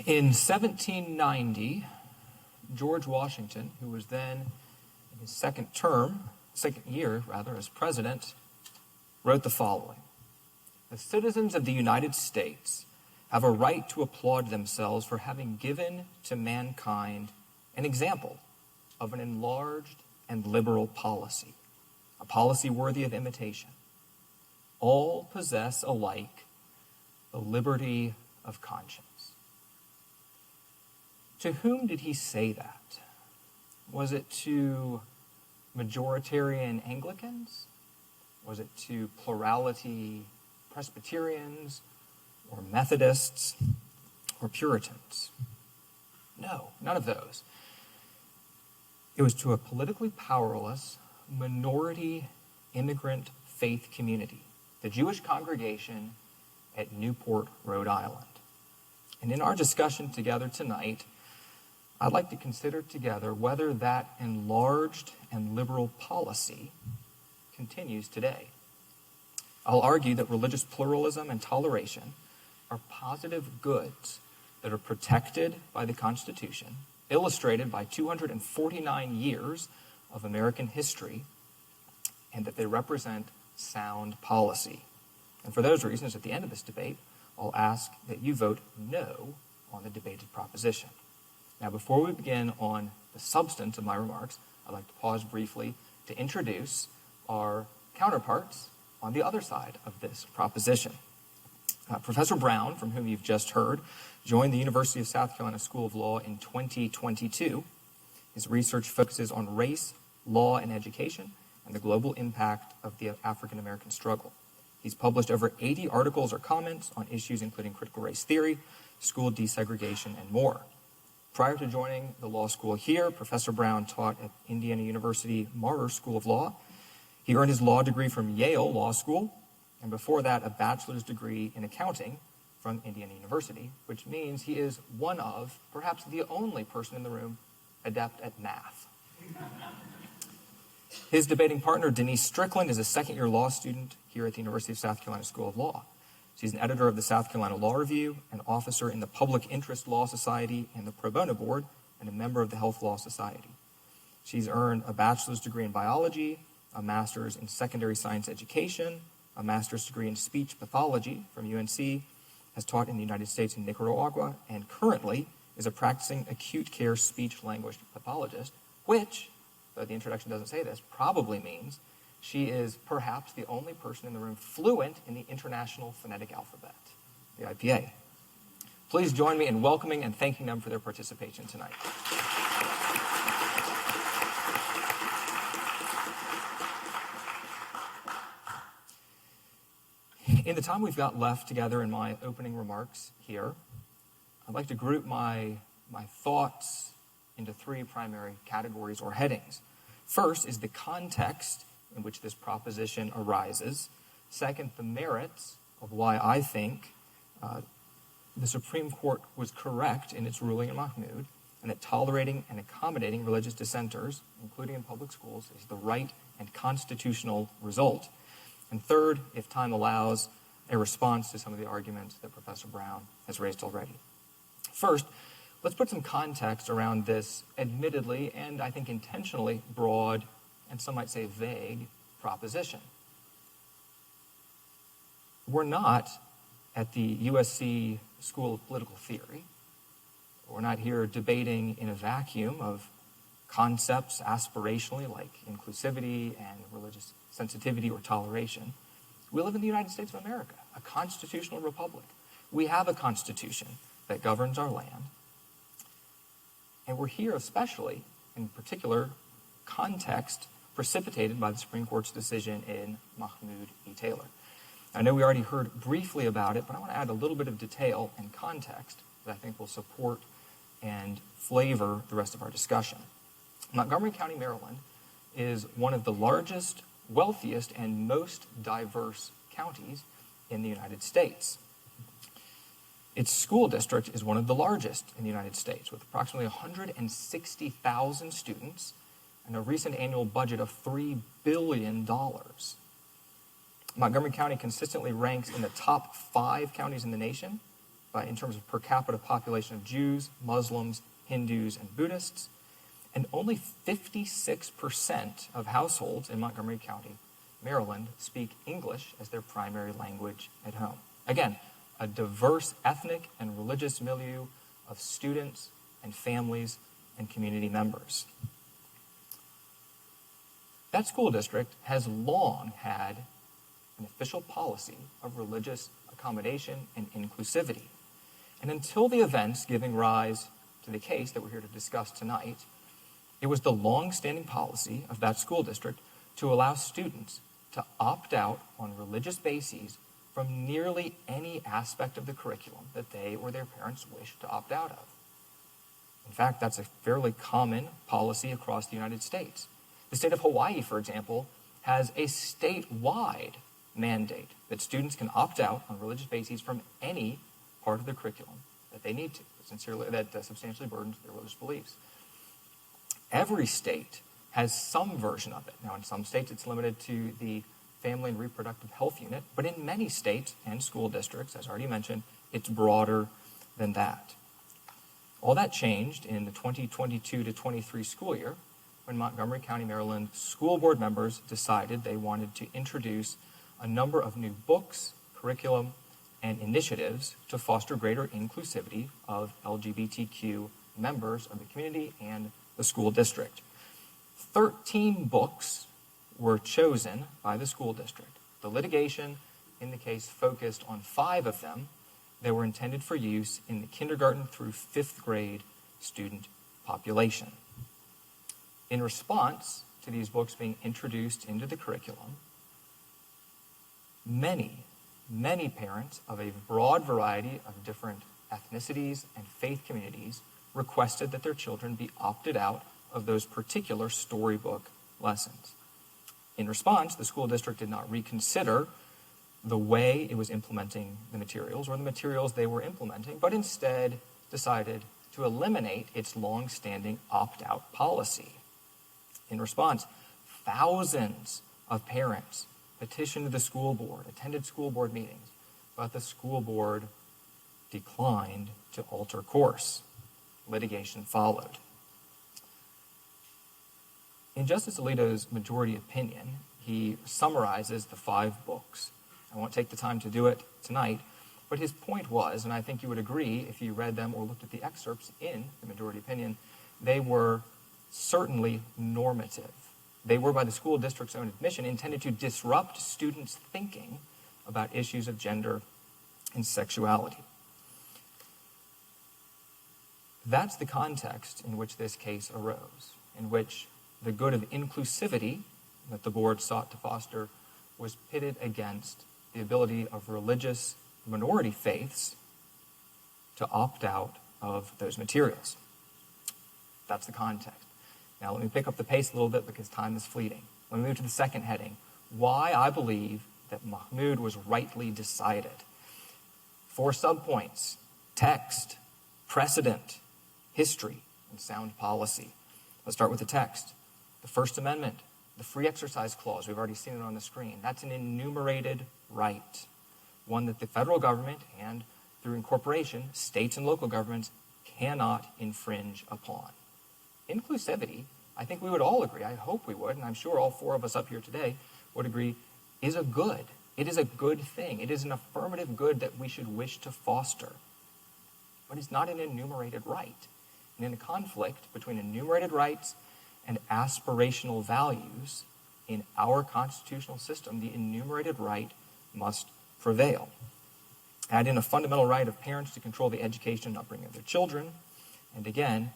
In 1790, George Washington, who was then in his second year as president, wrote the following: "The citizens of the United States have a right to applaud themselves for having given to mankind an example of an enlarged and liberal policy, a policy worthy of imitation. All possess alike the liberty of conscience." To whom did he say that? Was it to majoritarian Anglicans? Was it to plurality Presbyterians or Methodists or Puritans? No, none of those. It was to a politically powerless, minority immigrant faith community, the Jewish congregation at Newport, Rhode Island. And in our discussion together tonight, I'd like to consider together whether that enlarged and liberal policy continues today. I'll argue that religious pluralism and toleration are positive goods that are protected by the Constitution, illustrated by 249 years of American history, and that they represent sound policy. And for those reasons, at the end of this debate, I'll ask that you vote no on the debated proposition. Now, before we begin on the substance of my remarks, I'd like to pause briefly to introduce our counterparts on the other side of this proposition. Professor Brown, from whom you've just heard, joined the University of South Carolina School of Law in 2022. His research focuses on race, law, and education, and the global impact of the African American struggle. He's published over 80 articles or comments on issues including critical race theory, school desegregation, and more. Prior to joining the law school here, Professor Brown taught at Indiana University Marrer School of Law. He earned his law degree from Yale Law School, and before that, a bachelor's degree in accounting from Indiana University, which means he is one of, perhaps the only person in the room adept at math. His debating partner, Denise Strickland, is a second-year law student here at the University of South Carolina School of Law. She's an editor of the South Carolina Law Review, an officer in the Public Interest Law Society and the Pro Bono Board, and a member of the Health Law Society. She's earned a bachelor's degree in biology, a master's in secondary science education, a master's degree in speech pathology from UNC, has taught in the United States and Nicaragua, and currently is a practicing acute care speech-language pathologist, which, though the introduction doesn't say this, probably means she is perhaps the only person in the room fluent in the International Phonetic Alphabet, the IPA. Please join me in welcoming and thanking them for their participation tonight. In the time we've got left together in my opening remarks here, I'd like to group my thoughts into three primary categories or headings. First is the context in which this proposition arises. Second, the merits of why I think the Supreme Court was correct in its ruling in Mahmoud, and that tolerating and accommodating religious dissenters, including in public schools, is the right and constitutional result. And third, if time allows, a response to some of the arguments that Professor Brown has raised already. First, let's put some context around this admittedly and I think intentionally broad and some might say vague proposition. We're not at the USC School of Political Theory. We're not here debating in a vacuum of concepts aspirationally like inclusivity and religious sensitivity or toleration. We live in the United States of America, a constitutional republic. We have a constitution that governs our land. And we're here especially, in particular, context precipitated by the Supreme Court's decision in Mahmoud v. Taylor. I know we already heard briefly about it, but I want to add a little bit of detail and context that I think will support and flavor the rest of our discussion. Montgomery County, Maryland, is one of the largest, wealthiest, and most diverse counties in the United States. Its school district is one of the largest in the United States, with approximately 160,000 students and a recent annual budget of $3 billion. Montgomery County consistently ranks in the top 5 counties in the nation in terms of per capita population of Jews, Muslims, Hindus, and Buddhists, and only 56% of households in Montgomery County, Maryland, speak English as their primary language at home. Again, a diverse ethnic and religious milieu of students and families and community members. That school district has long had an official policy of religious accommodation and inclusivity. And until the events giving rise to the case that we're here to discuss tonight, it was the long-standing policy of that school district to allow students to opt out on religious bases from nearly any aspect of the curriculum that they or their parents wish to opt out of. In fact, that's a fairly common policy across the United States. The state of Hawaii, for example, has a statewide mandate that students can opt out on religious bases from any part of the curriculum that they need to, that substantially burdens their religious beliefs. Every state has some version of it. Now, in some states, it's limited to the Family and Reproductive Health Unit, but in many states and school districts, as already mentioned, it's broader than that. All that changed in the 2022 to 23 school year when Montgomery County, Maryland school board members decided they wanted to introduce a number of new books, curriculum, and initiatives to foster greater inclusivity of LGBTQ members of the community and the school district. 13 books were chosen by the school district. The litigation in the case focused on 5 of them that were intended for use in the kindergarten through 5th grade student population. In response to these books being introduced into the curriculum, many parents of a broad variety of different ethnicities and faith communities requested that their children be opted out of those particular storybook lessons. In response, the school district did not reconsider the way it was implementing the materials or the materials they were implementing, but instead decided to eliminate its long-standing opt-out policy. In response, thousands of parents petitioned the school board, attended school board meetings, but the school board declined to alter course. Litigation followed. In Justice Alito's majority opinion, he summarizes the 5 books. I won't take the time to do it tonight, but his point was, and I think you would agree if you read them or looked at the excerpts in the majority opinion, they were certainly normative. They were, by the school district's own admission, intended to disrupt students' thinking about issues of gender and sexuality. That's the context in which this case arose, in which the good of inclusivity that the board sought to foster was pitted against the ability of religious minority faiths to opt out of those materials. That's the context. Now let me pick up the pace a little bit because time is fleeting. Let me move to the second heading, why I believe that Mahmoud was rightly decided. 4 subpoints: text, precedent, history, and sound policy. Let's start with the text. The First Amendment, the Free Exercise Clause, we've already seen it on the screen. That's an enumerated right, one that the federal government and through incorporation, states and local governments cannot infringe upon. Inclusivity, I think we would all agree, I hope we would, and I'm sure all 4 of us up here today would agree, is a good. It is a good thing. It is an affirmative good that we should wish to foster. But it's not an enumerated right. And in a conflict between enumerated rights and aspirational values in our constitutional system, the enumerated right must prevail. Add in a fundamental right of parents to control the education and upbringing of their children, and again,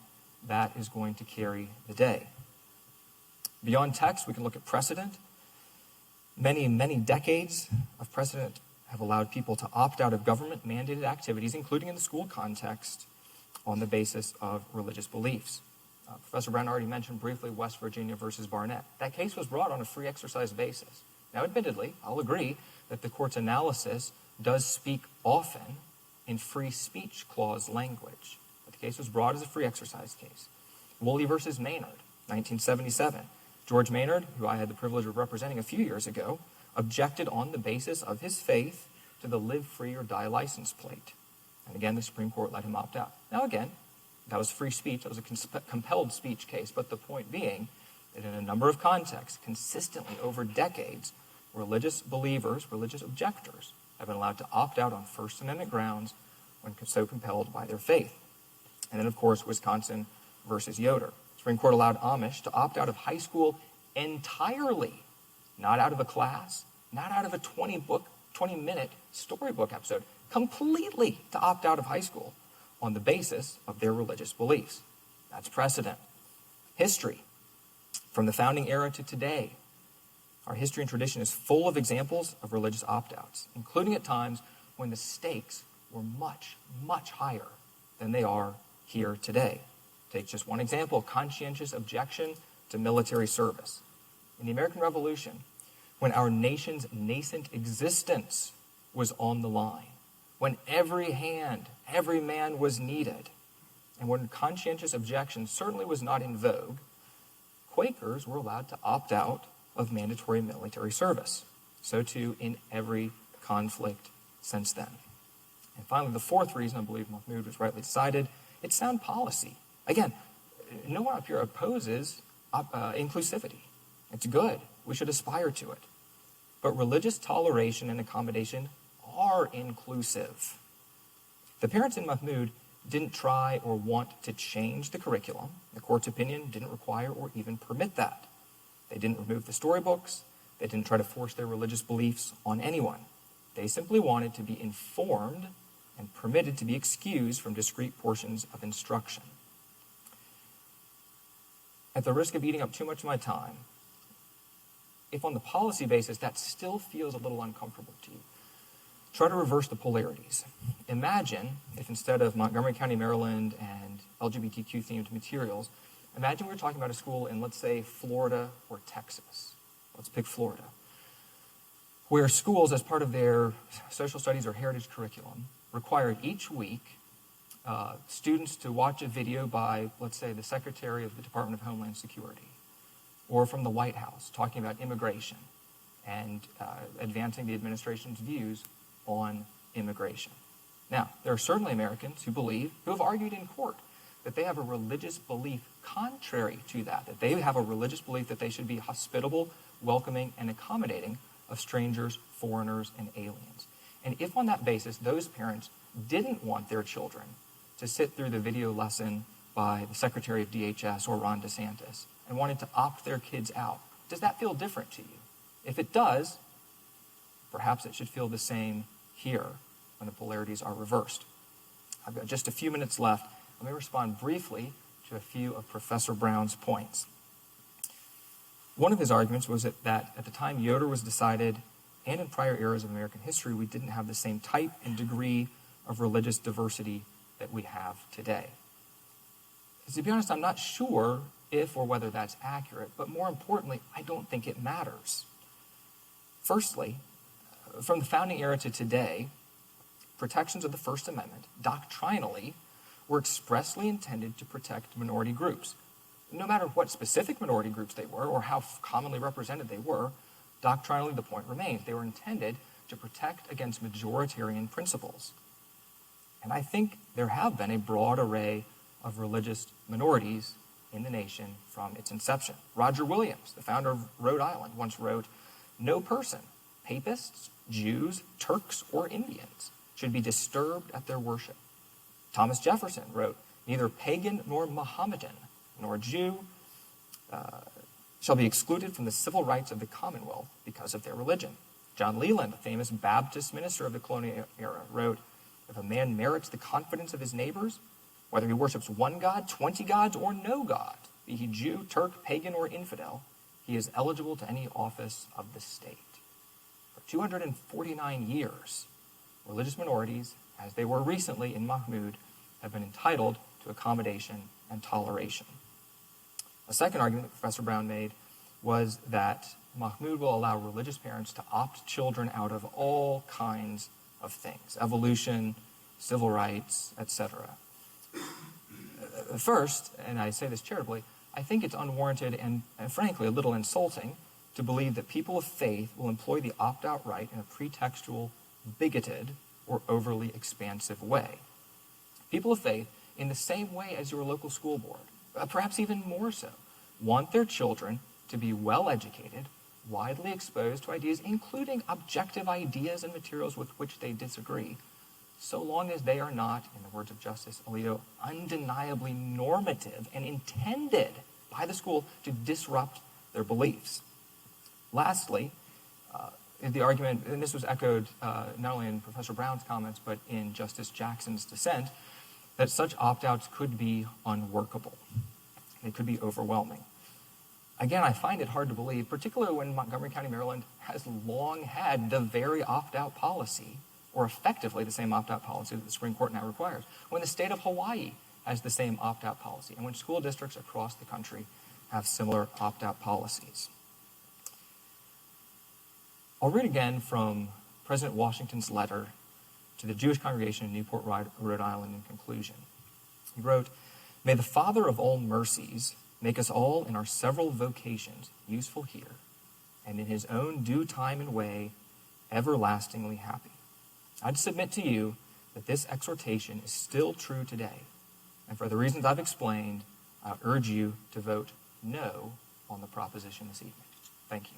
that is going to carry the day. Beyond text, we can look at precedent. Many decades of precedent have allowed people to opt out of government-mandated activities, including in the school context, on the basis of religious beliefs. Professor Brown already mentioned briefly West Virginia versus Barnett. That case was brought on a free exercise basis. Now, admittedly, I'll agree that the court's analysis does speak often in free speech clause language. But the case was brought as a free exercise case. Woolley versus Maynard, 1977. George Maynard, who I had the privilege of representing a few years ago, objected on the basis of his faith to the Live Free or Die license plate. And again, the Supreme Court let him opt out. Now again, that was free speech. That was a compelled speech case. But the point being that in a number of contexts, consistently over decades, religious believers, religious objectors, have been allowed to opt out on First Amendment grounds when so compelled by their faith. And then, of course, Wisconsin versus Yoder. The Supreme Court allowed Amish to opt out of high school entirely, not out of a class, not out of a 20-minute storybook episode, completely to opt out of high school on the basis of their religious beliefs. That's precedent. History. From the founding era to today, our history and tradition is full of examples of religious opt-outs, including at times when the stakes were much, much higher than they are here today. Take just one example, conscientious objection to military service. In the American Revolution, when our nation's nascent existence was on the line, when every hand, every man was needed, and when conscientious objection certainly was not in vogue, Quakers were allowed to opt out of mandatory military service. So too in every conflict since then. And finally, the fourth reason I believe Mahmoud was rightly decided, it's sound policy. Again, no one up here opposes inclusivity. It's good. We should aspire to it. But religious toleration and accommodation are inclusive. The parents in Mahmoud didn't try or want to change the curriculum. The court's opinion didn't require or even permit that. They didn't remove the storybooks. They didn't try to force their religious beliefs on anyone. They simply wanted to be informed and permitted to be excused from discrete portions of instruction. At the risk of eating up too much of my time, if on the policy basis that still feels a little uncomfortable to you, try to reverse the polarities. Imagine if instead of Montgomery County, Maryland, and LGBTQ-themed materials, imagine we were talking about a school in, let's say, Florida or Texas. Let's pick Florida, where schools, as part of their social studies or heritage curriculum, required each week students to watch a video by, let's say, the Secretary of the Department of Homeland Security, or from the White House, talking about immigration and advancing the administration's views on immigration. Now, there are certainly Americans who have argued in court that they have a religious belief contrary to that they have a religious belief that they should be hospitable, welcoming, and accommodating of strangers, foreigners, and aliens. And if on that basis those parents didn't want their children to sit through the video lesson by the Secretary of DHS or Ron DeSantis and wanted to opt their kids out, does that feel different to you? If it does, perhaps it should feel the same here when the polarities are reversed. I've got just a few minutes left. Let me respond briefly to a few of Professor Brown's points. One of his arguments was that at the time Yoder was decided, and in prior eras of American history, we didn't have the same type and degree of religious diversity that we have today. To be honest, I'm not sure if or whether that's accurate, but more importantly, I don't think it matters. Firstly, from the founding era to today, protections of the First Amendment, doctrinally, were expressly intended to protect minority groups. No matter what specific minority groups they were or how commonly represented they were, doctrinally the point remains. They were intended to protect against majoritarian principles. And I think there have been a broad array of religious minorities in the nation from its inception. Roger Williams, the founder of Rhode Island, once wrote, "No person, papists, Jews, Turks, or Indians, should be disturbed at their worship." Thomas Jefferson wrote, "Neither pagan nor Mohammedan nor Jew shall be excluded from the civil rights of the Commonwealth because of their religion." John Leland, the famous Baptist minister of the colonial era, wrote, "If a man merits the confidence of his neighbors, whether he worships one God, 20 gods, or no God, be he Jew, Turk, pagan, or infidel, he is eligible to any office of the state." For 249 years, religious minorities, as they were recently in Mahmoud, have been entitled to accommodation and toleration. A second argument that Professor Brown made was that Mahmoud will allow religious parents to opt children out of all kinds of things, evolution, civil rights, etc. First, and I say this charitably, I think it's unwarranted and frankly a little insulting to believe that people of faith will employ the opt-out right in a pretextual, bigoted, or overly expansive way. people of faith, in the same way as your local school board, perhaps even more so, want their children to be well educated, widely exposed to ideas, including objective ideas and materials with which they disagree, so long as they are not, in the words of Justice Alito, undeniably normative and intended by the school to disrupt their beliefs. Lastly, the argument, and this was echoed not only in Professor Brown's comments, but in Justice Jackson's dissent, that such opt-outs could be unworkable. They could be overwhelming. Again, I find it hard to believe, particularly when Montgomery County, Maryland has long had the very opt-out policy, or effectively the same opt-out policy that the Supreme Court now requires, when the state of Hawaii has the same opt-out policy, and when school districts across the country have similar opt-out policies. I'll read again from President Washington's letter to the Jewish congregation in Newport, Rhode Island in conclusion. He wrote, "May the Father of all mercies make us all in our several vocations useful here, and in his own due time and way everlastingly happy. I'd submit to you that this exhortation is still true today, and for the reasons I've explained, I urge you to vote no on the proposition this evening." Thank you.